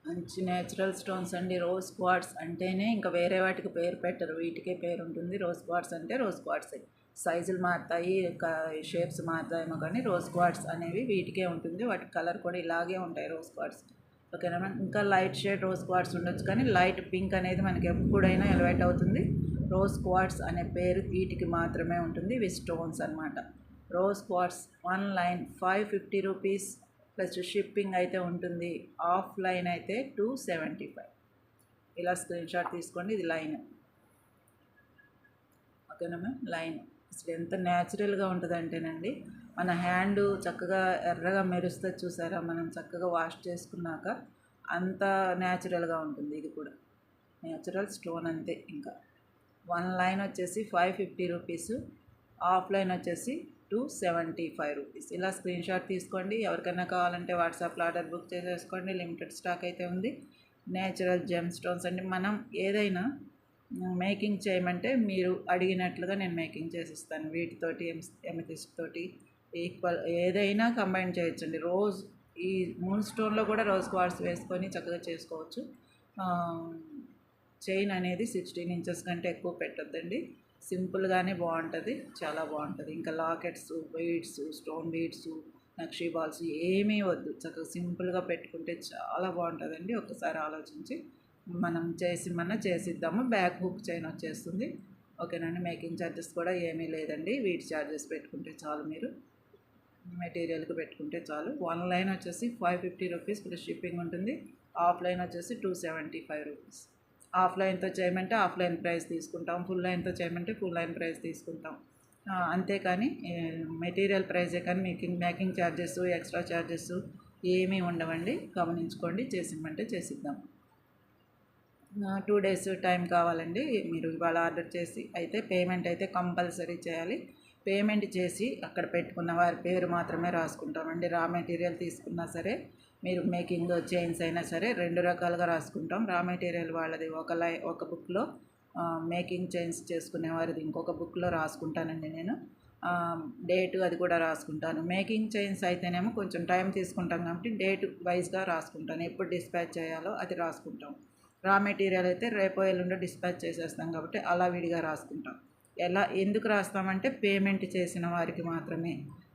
మంచి న్యాచురల్ స్టోన్స్ అండి. రోజ్ క్వార్ట్స్ అంటేనే ఇంకా వేరే వాటికి పేరు పెట్టరు, వీటికే పేరు ఉంటుంది. రోజ్ క్వార్ట్స్ అంటే రోజ్ క్వార్ట్స్. సైజులు మారుతాయి, షేప్స్ మారుతాయేమో కానీ రోజ్ క్వార్ట్స్ అనేవి వీటికే ఉంటుంది. వాటి కలర్ కూడా ఇలాగే ఉంటాయి రోజ్ క్వార్ట్స్. ఓకేనా, ఇంకా లైట్ షేడ్ రోజ్ క్వార్ట్స్ ఉండొచ్చు కానీ లైట్ పింక్ అనేది మనకి ఎప్పుడైనా ఎలివేట్ అవుతుంది. రోజ్ క్వార్ట్స్ అనే పేరు వీటికి మాత్రమే ఉంటుంది. ఇవి స్టోన్స్ అనమాట. Rose quartz 1 line 550 rupees plus shipping అయితే ఉంటుంది. ఆఫ్లైన్ అయితే 275. ఇలా స్క్రీన్ షాట్ తీసుకోండి. ఇది లైన్. ఓకేనా మ్యామ్, లైన్ అసలు ఎంత న్యాచురల్గా ఉంటుంది అంటేనండి, మన హ్యాండ్ చక్కగా ఎర్రగా మెరుస్తుంది చూసారా, మనం చక్కగా వాష్ చేసుకున్నాక అంత న్యాచురల్గా ఉంటుంది. ఇది కూడా న్యాచురల్ స్టోన్ అంతే. ఇంకా 1 లైన్ వచ్చేసి 550 రూపీస్, ఆఫ్లైన్ వచ్చేసి 275 రూపీస్. ఇలా స్క్రీన్ షాట్ తీసుకోండి. ఎవరికైనా కావాలంటే వాట్సాప్లో ఆర్డర్ బుక్ చేసేసుకోండి. లిమిటెడ్ స్టాక్ అయితే ఉంది. నేచురల్ జెమ్ స్టోన్స్ అండి. మనం ఏదైనా మేకింగ్ చేయమంటే మీరు అడిగినట్లుగా నేను మేకింగ్ చేసిస్తాను. వీటితోటి ఎమెథిస్ట్ తోటి ఈక్వల్ ఏదైనా కంబైన్ చేయొచ్చండి. ఈ మూన్ స్టోన్లో కూడా రోజ్ క్వార్ట్స్ వేసుకొని చక్కగా చేసుకోవచ్చు. చైన్ అనేది 16 ఇంచెస్ కంటే ఎక్కువ పెట్టొద్దండి. సింపుల్గానే బాగుంటుంది, చాలా బాగుంటుంది. ఇంకా లాకెట్స్, బీడ్స్, స్టోన్ బీడ్స్, నక్షీ బాల్స్ ఏమీ వద్దు, చక్కగా సింపుల్గా పెట్టుకుంటే చాలా బాగుంటుందండి. ఒకసారి ఆలోచించి మనం చేసిద్దాము. బ్యాక్ హుక్ చైన్ వచ్చేస్తుంది. ఓకేనండి, మేకింగ్ ఛార్జెస్ కూడా ఏమీ లేదండి. వీటి ఛార్జెస్ పెట్టుకుంటే చాలు, మీరు మెటీరియల్కి పెట్టుకుంటే చాలు. 1 లైన్ వచ్చేసి 550 రూపీస్ ప్లస్ షిప్పింగ్ ఉంటుంది. ఆఫ్లైన్ వచ్చేసి 275 రూపీస్. ఆఫ్లైన్తో చేయమంటే ఆఫ్లైన్ ప్రైస్ తీసుకుంటాం, ఫుల్ లైన్తో చేయమంటే ఫుల్ లైన్ ప్రైస్ తీసుకుంటాం. అంతేకాని మెటీరియల్ ప్రైజే కానీ మేకింగ్ ఛార్జెస్, ఎక్స్ట్రా ఛార్జెస్ ఏమీ ఉండవండి. గమనించుకోండి. చేసిమ్మంటే చేసిద్దాం. 2 డేస్ టైం కావాలండి. మీరు ఇవాళ ఆర్డర్ చేసి అయితే పేమెంట్ అయితే కంపల్సరీ చేయాలి. పేమెంట్ చేసి అక్కడ పెట్టుకున్న వారి పేరు మాత్రమే రాసుకుంటామండి. రా మెటీరియల్ తీసుకున్నా సరే, మీరు మేకింగ్ చైన్స్ అయినా సరే 2 రకాలుగా రాసుకుంటాం. రా మెటీరియల్ వాళ్ళది ఒక బుక్లో, మేకింగ్ చైన్స్ చేసుకునే వారిది ఇంకొక బుక్లో రాసుకుంటానండి నేను. డేటు అది కూడా రాసుకుంటాను. మేకింగ్ చైన్స్ అయితేనేమో కొంచెం టైం తీసుకుంటాం కాబట్టి డేట్ వైజ్గా రాసుకుంటాను. ఎప్పుడు డిస్పాచ్ చేయాలో అది రాసుకుంటాం. రా మెటీరియల్ అయితే రేపో ఎల్లుండో డిస్పాచ్ చేసేస్తాం కాబట్టి అలా విడిగా రాసుకుంటాం. ఎందుకు రాస్తామంటే పేమెంట్ చేసిన వారికి మాత్రమే.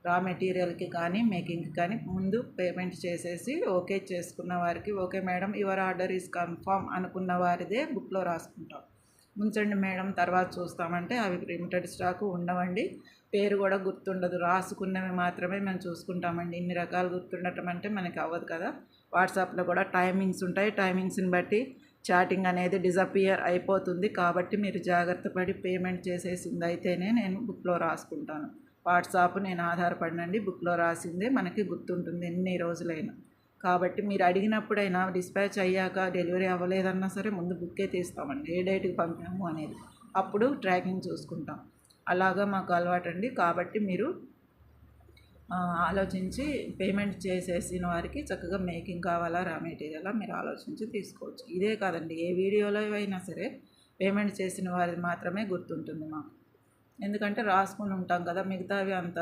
రా మెటీరియల్కి కానీ మేకింగ్కి కానీ ముందు పేమెంట్ చేసేసి ఓకే చేసుకున్న వారికి, okay madam your order is confirm అనుకున్న వారిదే బుక్లో రాసుకుంటాం. ఉంచండి మేడం తర్వాత చూస్తామంటే అవి లిమిటెడ్ స్టాకు ఉండవండి. పేరు కూడా గుర్తుండదు. రాసుకున్నవి మాత్రమే మేము చూసుకుంటామండి. ఇన్ని రకాలు గుర్తుండటం అంటే మనకి అవ్వదు కదా. వాట్సాప్లో కూడా టైమింగ్స్ ఉంటాయి. టైమింగ్స్ని బట్టి చాటింగ్ అనేది డిజపియర్ అయిపోతుంది. కాబట్టి మీరు జాగ్రత్త పడి పేమెంట్ చేసేసింది అయితేనే నేను బుక్లో రాసుకుంటాను. వాట్సాప్ నేను ఆధారపడినండి, బుక్లో రాసిందే మనకి గుర్తుంటుంది ఎన్ని రోజులైనా. కాబట్టి మీరు అడిగినప్పుడైనా డిస్పాచ్ అయ్యాక డెలివరీ అవ్వలేదన్నా సరే ముందు బుక్కే తీస్తామండి, ఏ డేట్కి పంపాము అనేది. అప్పుడు ట్రాకింగ్ చూసుకుంటాం. అలాగా మాకు అలవాటండి. కాబట్టి మీరు ఆలోచించి పేమెంట్ చేసేసిన వారికి చక్కగా మేకింగ్ కావాలా, రా మెటీరియల్ మీరు ఆలోచించి తీసుకోవచ్చు. ఇదే కాదండి, ఏ వీడియోలో అయినా సరే పేమెంట్ చేసిన వారిది మాత్రమే గుర్తుంటుంది మాకు. ఎందుకంటే రాసుకుని ఉంటాం కదా, మిగతావి అంత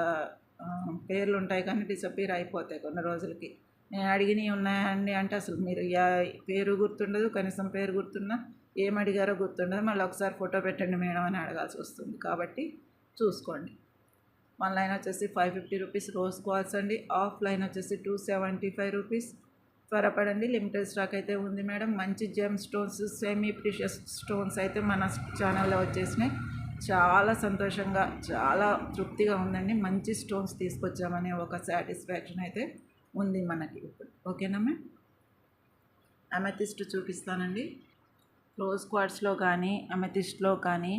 పేర్లు ఉంటాయి కానీ డిసప్పీర్ అయిపోతాయి కొన్ని రోజులకి. నేను అడిగినవి ఉన్నాయండి అంటే అసలు మీరు పేరు గుర్తుండదు, కనీసం పేరు గుర్తున్నా ఏం అడిగారో గుర్తుండదు. మళ్ళీ ఒకసారి ఫోటో పెట్టండి మేడం అని అడగాల్సి వస్తుంది. కాబట్టి చూసుకోండి. ఆన్లైన్ వచ్చేసి 550 రూపీస్ రోజ్ క్వాల్స్ అండి, ఆఫ్లైన్ వచ్చేసి 275 రూపీస్. త్వరపడండి, లిమిటెడ్ స్టాక్ అయితే ఉంది మేడం. మంచి gem stones, semi precious stones అయితే మన ఛానల్లో వచ్చేసినాయి. చాలా సంతోషంగా, చాలా తృప్తిగా ఉందండి. మంచి స్టోన్స్ తీసుకొచ్చామనే ఒక సాటిస్ఫాక్షన్ అయితే ఉంది మనకి ఇప్పుడు. ఓకేనా మ్యామ్? అమెథిస్ట్ చూపిస్తానండి. రోజ్ క్వార్ట్స్లో కానీ అమెథిస్ట్లో కానీ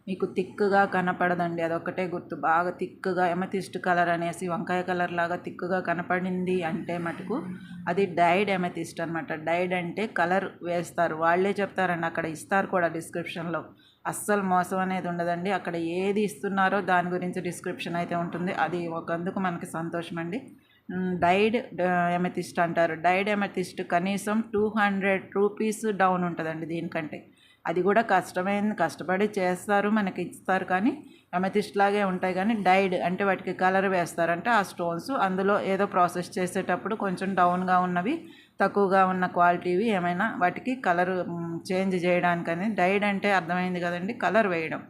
మీకు థిక్గా కనపడదండి, అదొక్కటే గుర్తు. బాగా థిక్గా ఎమెథిస్ట్ కలర్ అనేసి వంకాయ కలర్ లాగా థిక్గా కనపడింది అంటే మటుకు అది డైడ్ ఎమెథిస్ట్ అనమాట. డైడ్ అంటే కలర్ వేస్తారు, వాళ్ళే చెప్తారండి, అక్కడ ఇస్తారు కూడా డిస్క్రిప్షన్లో. అస్సలు మోసం అనేది ఉండదండి, అక్కడ ఏది ఇస్తున్నారో దాని గురించి డిస్క్రిప్షన్ అయితే ఉంటుంది. అది ఒకందుకు మనకి సంతోషం అండి. డైడ్ ఎమెథిస్ట్ అంటారు. డైడ్ ఎమెథిస్ట్ కనీసం 200 రూపీస్ డౌన్ ఉంటుందండి దీనికంటే. అది కూడా కష్టపడి చేస్తారు, మనకి ఇస్తారు. కానీ ఎమెథిస్ట్ లాగే ఉంటాయి. కానీ డైడ్ అంటే వాటికి కలర్ వేస్తారంటే ఆ స్టోన్స్ అందులో ఏదో ప్రాసెస్ చేసేటప్పుడు కొంచెం డౌన్గా ఉన్నవి, తక్కువగా ఉన్న క్వాలిటీవి ఏమైనా వాటికి కలర్ చేంజ్ చేయడానికని. డైడ్ అంటే అర్థమైంది కదండి, కలర్ వేయడం.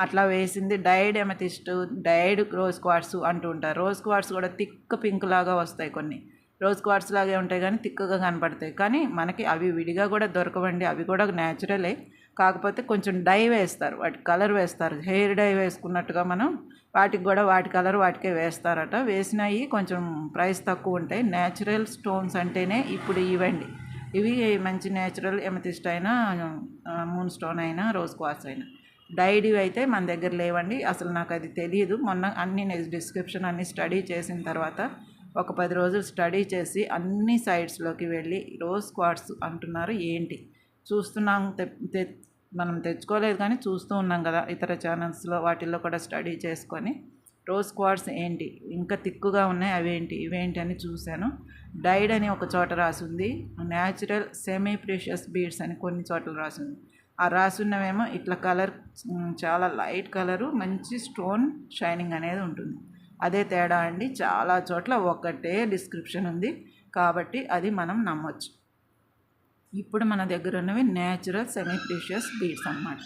అట్లా వేసింది died amethyst, died rose quartz అంటూ ఉంటారు. రోజ్ క్వార్ట్స్ కూడా థిక్ పింక్ లాగా వస్తాయి, కొన్ని రోజ్ క్వార్ట్స్ లాగే ఉంటాయి కానీ థిక్గా కనపడతాయి. కానీ మనకి అవి విడిగా కూడా దొరకవండి, అవి కూడా న్యాచురలే. కాకపోతే కొంచెం డై వేస్తారు, వాటి కలర్ వేస్తారు, హెయిర్ డై వేసుకున్నట్టుగా మనం వాటికి కూడా వాటి కలర్ వాటికే వేస్తారట. వేసినవి కొంచెం ప్రైస్ తక్కువ ఉంటాయి. న్యాచురల్ స్టోన్స్ అంటేనే ఇప్పుడు ఇవండి. ఇవి మంచి న్యాచురల్ ఎమెథిస్ట్ అయినా, మూన్ స్టోన్ అయినా, రోజ్ క్వార్ట్స్ అయినా. డైడ్ అయితే మన దగ్గర లేవండి, అసలు నాకు అది తెలియదు. మొన్న అన్ని డిస్క్రిప్షన్ అన్ని స్టడీ చేసిన తర్వాత ఒక 10 రోజులు స్టడీ చేసి అన్ని సైట్స్లోకి వెళ్ళి రోజ్ క్వార్ట్స్ అంటున్నారు ఏంటి చూస్తున్నాం. మనం తెచ్చుకోలేదు కానీ చూస్తూ ఉన్నాం కదా ఇతర ఛానల్స్లో, వాటిల్లో కూడా స్టడీ చేసుకొని రోజ్ క్వార్ట్స్ ఏంటి, ఇంకా తిక్కుగా ఉన్నాయి అవేంటి ఇవేంటి అని చూశాను. డైడ్ అని ఒక చోట రాసింది, న్యాచురల్ సెమీ ప్రీషియస్ బీడ్స్ అని కొన్ని చోట్ల రాసింది. ఆ రాసున్నవేమో ఇట్లా కలర్ చాలా లైట్ కలరు, మంచి స్టోన్ షైనింగ్ అనేది ఉంటుంది. అదే తేడా అండి, చాలా చోట్ల ఒకటే డిస్క్రిప్షన్ ఉంది. కాబట్టి అది మనం నమ్మొచ్చు. ఇప్పుడు మన దగ్గర ఉన్నవి న్యాచురల్ సెమీ ప్రీషియస్ బీడ్స్ అన్నమాట.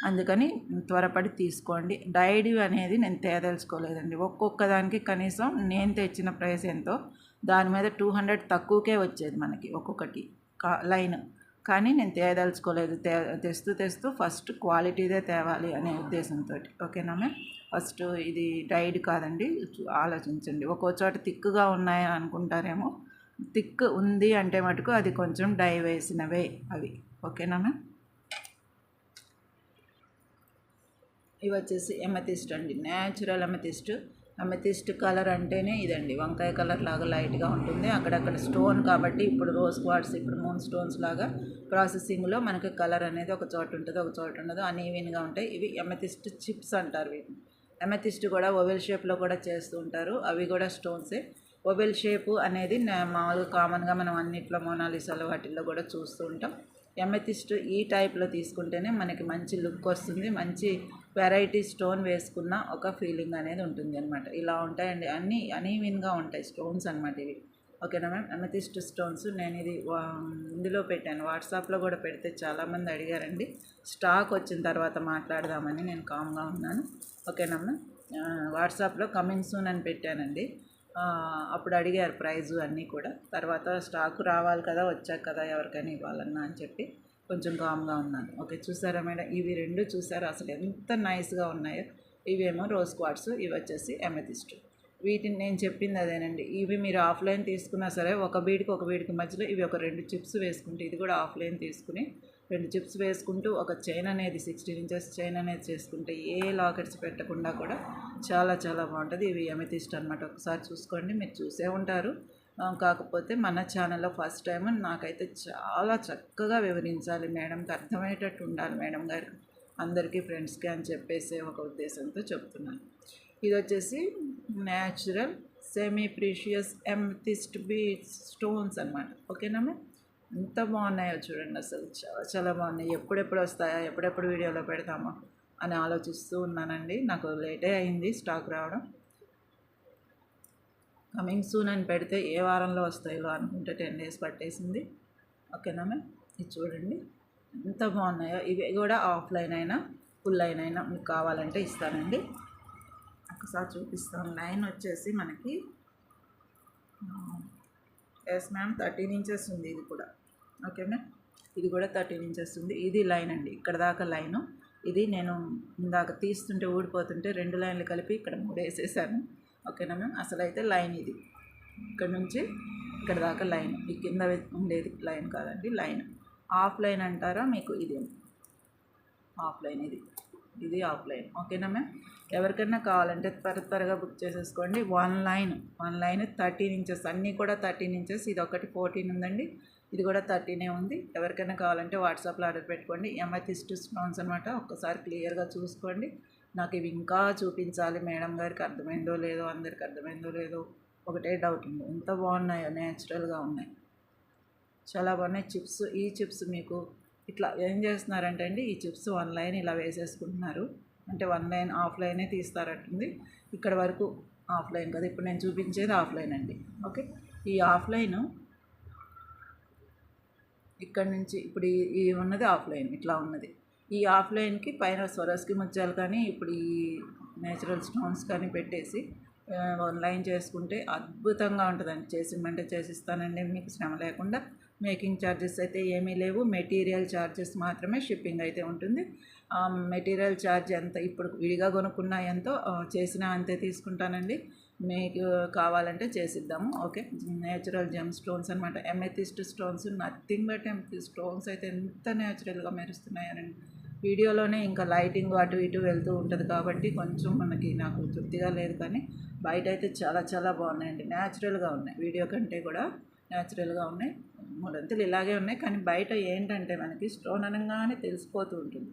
అందుకని త్వరపడి తీసుకోండి. డైడ్ అనేది నేను తేదలుచుకోలేదండి. ఒక్కొక్క దానికి కనీసం నేను తెచ్చిన ప్రైస్ ఎంతో దాని మీద 200 తక్కువకే వచ్చేది మనకి ఒక్కొక్కటి లైన్. కానీ నేను తేదలుచుకోలేదు. తెస్తూ ఫస్ట్ క్వాలిటీదే తేవాలి అనే ఉద్దేశంతో. ఓకేనా మ్యామ్? ఫస్ట్ ఇది డైడ్ కాదండి, ఆలోచించండి. ఒక్కో చోట థిక్గా ఉన్నాయి అనుకుంటారేమో, థిక్ ఉంది అంటే మటుకు అది కొంచెం డై వేసినవే అవి. ఓకేనా మ్యామ్? ఇవి వచ్చేసి ఎమెథిస్ట్ అండి, న్యాచురల్ ఎమెథిస్ట్. అమెథిస్ట్ కలర్ అంటేనే ఇదండి, వంకాయ కలర్ లాగా లైట్గా ఉంటుంది. అక్కడక్కడ స్టోన్ కాబట్టి ఇప్పుడు రోజ్ క్వార్ట్స్, ఇప్పుడు మూన్ స్టోన్స్ లాగా ప్రాసెసింగ్లో మనకి కలర్ అనేది ఒక చోట ఉంటుంది, ఒక చోట ఉండదు, అన్ఈవెన్గా ఉంటాయి. ఇవి ఎమెథిస్ట్ చిప్స్ అంటారు వీటిని. ఎమెథిస్ట్ కూడా ఓవెల్ షేప్లో కూడా చేస్తూ ఉంటారు, అవి కూడా స్టోన్సే. ఓవెల్ షేపు అనేది మామూలుగా కామన్గా మనం అన్నిట్లో మోనాలిసాలో వాటిల్లో కూడా చూస్తూ ఉంటాం. ఎమెథిస్ట్ ఈ టైప్లో తీసుకుంటేనే మనకి మంచి లుక్ వస్తుంది, మంచి వెరైటీ స్టోన్ వేసుకున్న ఒక ఫీలింగ్ అనేది ఉంటుంది అనమాట. ఇలా ఉంటాయండి, అన్నీ అన్ఈవెన్గా ఉంటాయి స్టోన్స్ అనమాట ఇవి. ఓకేనా మ్యామ్? అమెథిస్ట్ స్టోన్స్ నేను ఇది ఇందులో పెట్టాను, వాట్సాప్లో కూడా పెడితే చాలామంది అడిగారండి. స్టాక్ వచ్చిన తర్వాత మాట్లాడదామని నేను కామ్గా ఉన్నాను. ఓకేనా మ్యామ్? వాట్సాప్లో కమింగ్ సూన్ అని పెట్టానండి. అప్పుడు అడిగారు ప్రైజు అన్నీ కూడా. తర్వాత స్టాక్ రావాలి కదా, వచ్చాక కదా ఎవరికైనా ఇవ్వాలన్నా అని చెప్పి కొంచెం కామ్గా ఉన్నాను. ఓకే, చూసారా మేడం? ఇవి రెండు చూసారా అసలు ఎంత నైస్గా ఉన్నాయో. ఇవేమో రోజ్ క్వార్ట్స్, ఇవి వచ్చేసి ఎమెథిస్ట్. వీటిని నేను చెప్పింది అదేనండి. ఇవి మీరు ఆఫ్లైన్ తీసుకున్నా సరే ఒక బీడ్కి మధ్యలో ఇవి ఒక 2 చిప్స్ వేసుకుంటే, ఇది కూడా ఆఫ్లైన్ తీసుకుని 2 చిప్స్ వేసుకుంటూ ఒక చైన్ అనేది 16 ఇంచెస్ చైన్ అనేది చేసుకుంటే ఏ లాకెట్స్ పెట్టకుండా కూడా చాలా చాలా బాగుంటుంది. ఇవి అమెథిస్ట్ అనమాట. ఒకసారి చూసుకోండి, మీరు చూసే ఉంటారు. కాకపోతే మన ఛానల్లో ఫస్ట్ టైం నాకైతే చాలా చక్కగా వివరించాలి మేడంకి, అర్థమయ్యేటట్టు ఉండాలి మేడం గారికి, అందరికీ ఫ్రెండ్స్కి అని చెప్పేసి ఒక ఉద్దేశంతో చెప్తున్నాను. ఇది వచ్చేసి natural semi precious amethyst beads stones అనమాట. ఓకేనా మ్యామ్? ఎంత బాగున్నాయో చూడండి, అసలు చాలా చాలా బాగున్నాయి. ఎప్పుడెప్పుడు వస్తాయా, ఎప్పుడెప్పుడు వీడియోలో పెడతామా అని ఆలోచిస్తూ ఉన్నానండి. నాకు లేటే అయింది స్టాక్ రావడం. కమింగ్ సూన్ అని పెడితే ఏ వారంలో వస్తాయో అనుకుంటే 10 days పట్టేసింది. ఓకేనా మ్యామ్? ఇది చూడండి ఎంత బాగున్నాయో. ఇవి కూడా ఆఫ్లైన్ అయినా ఫుల్ లైన్ అయినా మీకు కావాలంటే ఇస్తానండి. ఒకసారి చూపిస్తాను. లైన్ వచ్చేసి మనకి ఎస్ మ్యామ్ 13 ఇంచెస్ ఉంది ఇది కూడా. Okay ma'am? ఇది కూడా 13 ఇంచెస్ ఉంది. ఇది లైన్ అండి, ఇక్కడ దాకా లైను. ఇది నేను ఇందాక తీస్తుంటే ఊడిపోతుంటే 2 లైన్లు కలిపి ఇక్కడ 3 వేసేసాను. ఓకేనా మ్యామ్? అసలు అయితే లైన్ ఇది, ఇక్కడ నుంచి ఇక్కడ దాకా లైన్. ఈ కింద ఉండేది లైన్ కాదండి, లైన్. హాఫ్ లైన్ అంటారా మీకు? ఇది హాఫ్ లైన్, ఇది హాఫ్ లైన్. ఓకేనా మ్యామ్? ఎవరికైనా కావాలంటే త్వరగా బుక్ చేసేసుకోండి. వన్ లైన్ 13 ఇంచెస్, అన్నీ కూడా 13 ఇంచెస్. ఇది ఒకటి 14 ఉందండి, ఇది కూడా 13 ఉంది. ఎవరికైనా కావాలంటే వాట్సాప్లో ఆర్డర్ పెట్టుకోండి. ఎమెథిస్ట్ స్టోన్స్ అనమాట. ఒక్కసారి క్లియర్గా చూసుకోండి. నాకు ఇవి ఇంకా చూపించాలి మేడం గారికి, అర్థమైందో లేదో, అందరికి అర్థమైందో లేదో ఒకటే డౌట్ ఉంది. ఎంత బాగున్నాయో, న్యాచురల్గా ఉన్నాయి, చాలా బాగున్నాయి. చిప్స్, ఈ చిప్స్ మీకు ఇట్లా ఏం చేస్తున్నారంటే అండి, ఈ చిప్స్ 1 లైన్ ఇలా వేసేసుకుంటున్నారు. అంటే 1 లైన్ హాఫ్ లైనే తీస్తారట్టుంది. ఇక్కడ వరకు హాఫ్ లైన్ కదా, ఇప్పుడు నేను చూపించేది హాఫ్ లైన్ అండి. ఓకే, ఈ హాఫ్ లైను ఇక్కడ నుంచి ఇప్పుడు ఈ ఉన్నది హాఫ్ లైన్, ఇట్లా ఉన్నది. ఈ హాఫ్ లైన్కి పైన స్వరస్కి ముత్యాలు కానీ ఇప్పుడు ఈ నేచురల్ స్టోన్స్ కానీ పెట్టేసి 1 లైన్ చేసుకుంటే అద్భుతంగా ఉంటుందండి. చేసిమంటే చేసిస్తానండి, మీకు శ్రమ లేకుండా. మేకింగ్ ఛార్జెస్ అయితే ఏమీ లేవు, మెటీరియల్ ఛార్జెస్ మాత్రమే షిప్పింగ్ అయితే ఉంటుంది. మెటీరియల్ ఛార్జ్ ఎంత, ఇప్పుడు విడిగా కొనుక్కున్నా ఎంతో, చేసినా అంతే తీసుకుంటానండి. మీకు కావాలంటే చేసిద్దాము. ఓకే, నేచురల్ జెమ్ స్టోన్స్ అనమాట. Amethyst stones, nothing but amethyst stones అయితే ఎంత న్యాచురల్గా మెరుస్తున్నాయనండి. వీడియోలోనే ఇంకా లైటింగ్ అటు ఇటు వెళ్తూ ఉంటుంది కాబట్టి కొంచెం నాకు తృప్తిగా లేదు, కానీ బయట అయితే చాలా చాలా బాగున్నాయండి. న్యాచురల్గా ఉన్నాయి, వీడియో కంటే కూడా న్యాచురల్గా ఉన్నాయి. 3 అంతులు ఇలాగే ఉన్నాయి, కానీ బయట ఏంటంటే మనకి స్టోన్ అనగానే తెలిసిపోతూ ఉంటుంది.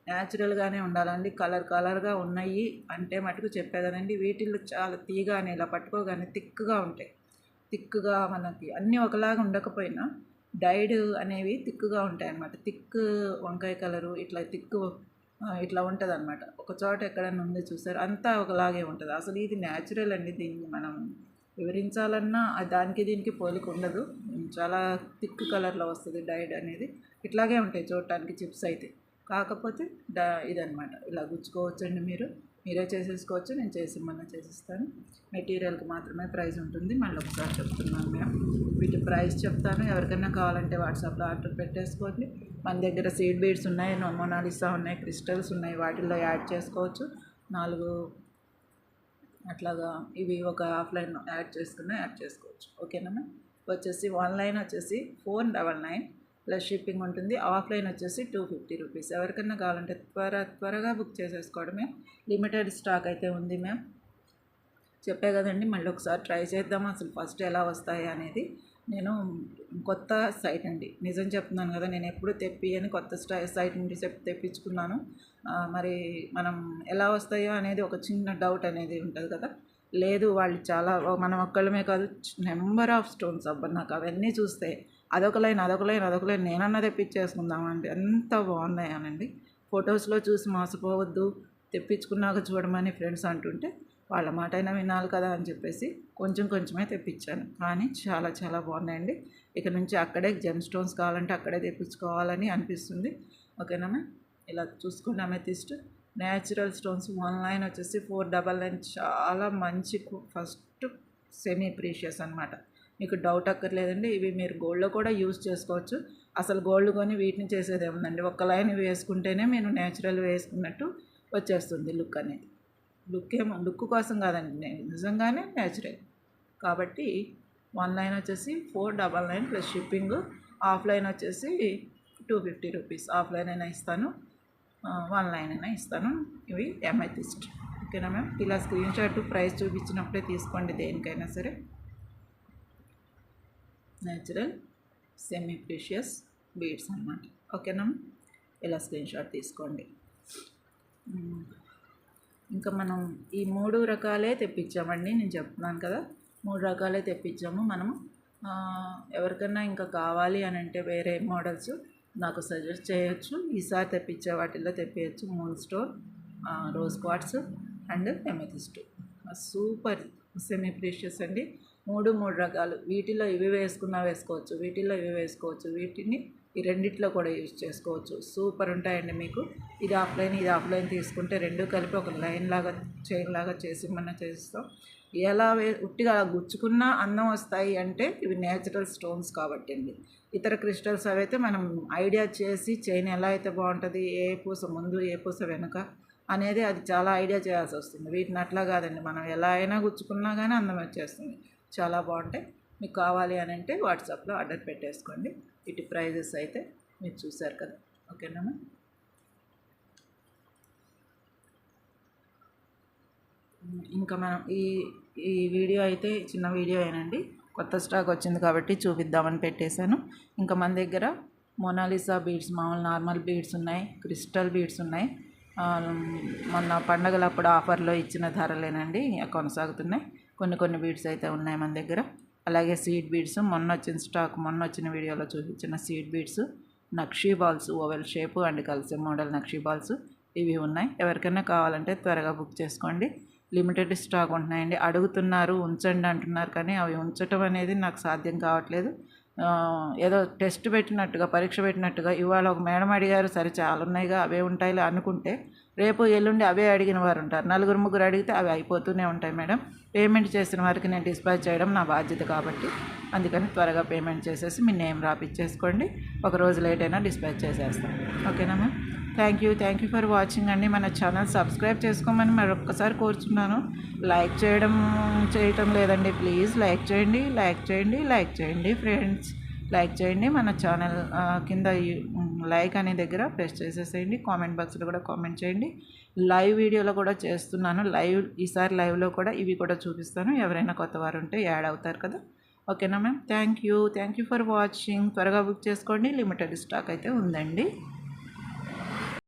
న్యాచురల్గానే ఉండాలండి. కలర్గా ఉన్నాయి అంటే మటుకు చెప్పేదానండి. వీటిల్లో చాలా తీగానే ఇలా పట్టుకోగానే థిక్గా ఉంటాయి. థిక్గా మనకి అన్నీ ఒకలాగా ఉండకపోయినా డైడ్ అనేవి థిక్గా ఉంటాయి అన్నమాట. థిక్ వంకాయ కలరు ఇట్లా థిక్ ఇట్లా ఉంటుంది అనమాట. ఒక చోట ఎక్కడైనా ఉంది చూసారు, అంతా ఒకలాగే ఉంటుంది. అసలు ఇది న్యాచురల్ అండి. దీన్ని మనం వివరించాలన్నా దానికి దీనికి పోలిక ఉండదు. చాలా థిక్ కలర్లో వస్తుంది డైడ్ అనేది. ఇట్లాగే ఉంటాయి చూడటానికి చిప్స్ అయితే. కాకపోతే ఇదనమాట, ఇలా గుచ్చుకోవచ్చండి. మీరే చేసేసుకోవచ్చు, నేను చేసిస్తాను. మెటీరియల్కి మాత్రమే ప్రైస్ ఉంటుంది. మళ్ళీ ఒకసారి చెప్తున్నాను మేడం, వీటి ప్రైస్ చెప్తాను. ఎవరికైనా కావాలంటే వాట్సాప్లో ఆర్డర్ పెట్టేసుకోండి. మన దగ్గర సీడ్ బీడ్స్ ఉన్నాయి, మొనాలిసా ఉన్నాయి, క్రిస్టల్స్ ఉన్నాయి, వాటిల్లో యాడ్ చేసుకోవచ్చు. 4 అట్లాగా ఇవి ఒక హాఫ్ లైన్ యాడ్ చేసుకోవచ్చు. ఓకేనా మ్యామ్? వచ్చేసి 1 లైన్ వచ్చేసి 499 ప్లస్ షిప్పింగ్ ఉంటుంది. ఆఫ్లైన్ వచ్చేసి 250 రూపీస్. ఎవరికైనా కావాలంటే త్వరగా బుక్ చేసేసుకోవడమే. లిమిటెడ్ స్టాక్ అయితే ఉంది మ్యామ్. చెప్పే కదండి, మళ్ళీ ఒకసారి ట్రై చేద్దాము అసలు ఫస్ట్ ఎలా వస్తాయి అనేది. నేను కొత్త సైట్ అండి, నిజం చెప్తున్నాను కదా, నేను ఎప్పుడు తెప్పియని కొత్త సైట్ నుండి తెప్పించుకున్నాను. మరి మనం ఎలా వస్తాయో అనేది ఒక చిన్న డౌట్ అనేది ఉంటుంది కదా. లేదు, వాళ్ళు చాలా, మనం ఒక్కళ్ళమే కాదు, నెంబర్ ఆఫ్ స్టోన్స్. అబ్బా, నాకు అవన్నీ చూస్తే అదొక లైన్ నేనన్నా తెప్పించేసుకుందామండి, ఎంత బాగున్నాయనండి. ఫొటోస్లో చూసి మోసపోవద్దు, తెప్పించుకున్నాక చూడమని ఫ్రెండ్స్ అంటుంటే వాళ్ళ మాట అయినా వినాలి కదా అని చెప్పేసి కొంచెమే తెప్పించాను. కానీ చాలా చాలా బాగున్నాయండి. ఇక నుంచి అక్కడే జెమ్ స్టోన్స్ కావాలంటే అక్కడే తెప్పించుకోవాలని అనిపిస్తుంది. ఓకేనా మ్యామ్? ఇలా చూసుకుని అమెథిస్ట్ న్యాచురల్ స్టోన్స్ 1 లైన్ వచ్చేసి 499. చాలా మంచి ఫస్ట్ సెమీ ప్రీషియస్ అనమాట. మీకు డౌట్ అక్కర్లేదండి. ఇవి మీరు గోల్డ్లో కూడా యూజ్ చేసుకోవచ్చు. అసలు గోల్డ్ కొని వీటిని చేసేది ఏముందండి, ఒక్క లైన్ వేసుకుంటేనే మీరు న్యాచురల్ వేసుకున్నట్టు వచ్చేస్తుంది లుక్ అనేది. లుక్ కోసం కాదండి, నేను నిజంగానే న్యాచురల్ కాబట్టి. 1 లైన్ వచ్చేసి 499 ప్లస్ షిప్పింగ్. ఆఫ్లైన్ వచ్చేసి 250 రూపీస్. ఆఫ్లైన్ అయినా ఇస్తాను, ఆన్లైన్ అయినా ఇస్తాను. ఇవి అమెథిస్ట్. ఓకేనా మ్యామ్? ఇలా స్క్రీన్ షాట్ ప్రైస్ చూపించినప్పుడే తీసుకోండి దేనికైనా సరే. న్యాచురల్ సెమీ ప్రీషియస్ బీడ్స్ అన్నమాట. ఓకేనా? ఇలా స్క్రీన్ షాట్ తీసుకోండి. ఇంకా మనం ఈ 3 రకాలే తెప్పించామండి. నేను చెప్తున్నాను కదా, 3 రకాలే తెప్పించాము మనము. ఎవరికైనా ఇంకా కావాలి అని అంటే వేరే మోడల్స్ నాకు సజెస్ట్ చేయొచ్చు. ఈసారి తెప్పించే వాటిల్లో తెప్పించచ్చు. Moon stone, rose quartz and amethyst. Super semi precious అండి. 3 రకాలు. వీటిలో ఇవి వేసుకోవచ్చు, వీటిల్లో ఇవి వేసుకోవచ్చు, వీటిని ఈ రెండిట్లో కూడా యూజ్ చేసుకోవచ్చు. సూపర్ ఉంటాయండి మీకు. ఇది ఆఫ్లైన్ తీసుకుంటే రెండు కలిపి ఒక లైన్ లాగా చైన్ లాగా చేసి మనం చేస్తాం. ఎలా ఉట్టిగా గుచ్చుకున్నా అందం వస్తాయి అంటే ఇవి నేచురల్ స్టోన్స్ కాబట్టి అండి. ఇతర క్రిస్టల్స్ అవైతే మనం ఐడియా చేసి చైన్ ఎలా అయితే బాగుంటుంది, ఏ పూస ముందు ఏ పూస వెనుక అనేది అది చాలా ఐడియా చేయాల్సి వస్తుంది. వీటిని అట్లా కాదండి, మనం ఎలా అయినా గుచ్చుకున్నా కానీ అందం వచ్చేస్తుంది. చాలా బాగుంటాయి. మీకు కావాలి అని అంటే వాట్సాప్లో ఆర్డర్ పెట్టేసుకోండి. ఇటు ప్రైజెస్ అయితే మీరు చూసారు కదా. ఓకేనా? ఇంకా మనం ఈ వీడియో అయితే చిన్న వీడియో ఏనండి, కొత్త స్టాక్ వచ్చింది కాబట్టి చూపిద్దామని పెట్టేశాను. ఇంకా మన దగ్గర మొనాలిసా బీడ్స్, మామూలు నార్మల్ బీడ్స్ ఉన్నాయి, క్రిస్టల్ బీడ్స్ ఉన్నాయి. మొన్న పండగలప్పుడు ఆఫర్లో ఇచ్చిన ధరలేనండి కొనసాగుతున్నాయి. కొన్ని బీడ్స్ అయితే ఉన్నాయి మన దగ్గర. అలాగే సీడ్ బీడ్స్ మొన్న వచ్చిన వీడియోలో చూపించిన సీడ్ బీడ్స్, నక్షీ బాల్స్, ఓవెల్ షేపు అండ్ కలిసే మోడల్ నక్షీ బాల్స్ ఇవి ఉన్నాయి. ఎవరికైనా కావాలంటే త్వరగా బుక్ చేసుకోండి. లిమిటెడ్ స్టాక్ ఉంటున్నాయండి. అడుగుతున్నారు, ఉంచండి అంటున్నారు, కానీ అవి ఉంచటం అనేది నాకు సాధ్యం కావట్లేదు. ఏదో టెస్ట్ పెట్టినట్టుగా, పరీక్ష పెట్టినట్టుగా ఇవాళ ఒక మేడం అడిగారు, సరే చాలా ఉన్నాయిగా అవే ఉంటాయిలే అనుకుంటే రేపు ఎల్లుండి అవే అడిగిన వారు ఉంటారు. 4-3 అడిగితే అవి అయిపోతూనే ఉంటాయి మేడం. పేమెంట్ చేసిన వారికి నేను డిస్పాచ్ చేయడం నా బాధ్యత కాబట్టి అందుకని త్వరగా పేమెంట్ చేసేసి మీ నేమ్ రాపిచ్చేసుకోండి. ఒక రోజు లేట్ అయినా డిస్పాచ్ చేసేస్తాం. ఓకేనా ma'am? Thank you for watching అండి. మన ఛానల్ సబ్స్క్రైబ్ చేసుకోమని మరొక్కసారి కోరుచున్నాను. లైక్ చేయటం లేదండి. ప్లీజ్ లైక్ చేయండి ఫ్రెండ్స్. లైక్ చేయండి. మన ఛానల్ కింద లైక్ అనే దగ్గర ప్రెస్ చేసేసేయండి. కామెంట్ బాక్స్లో కూడా కామెంట్ చేయండి. లైవ్ వీడియోలో కూడా చేస్తున్నాను. ఈసారి లైవ్లో కూడా ఇవి కూడా చూపిస్తాను. ఎవరైనా కొత్త వారు ఉంటే యాడ్ అవుతారు కదా. ఓకేనా ma'am? Thank you for watching. త్వరగా బుక్ చేసుకోండి. లిమిటెడ్ స్టాక్ అయితే ఉందండి.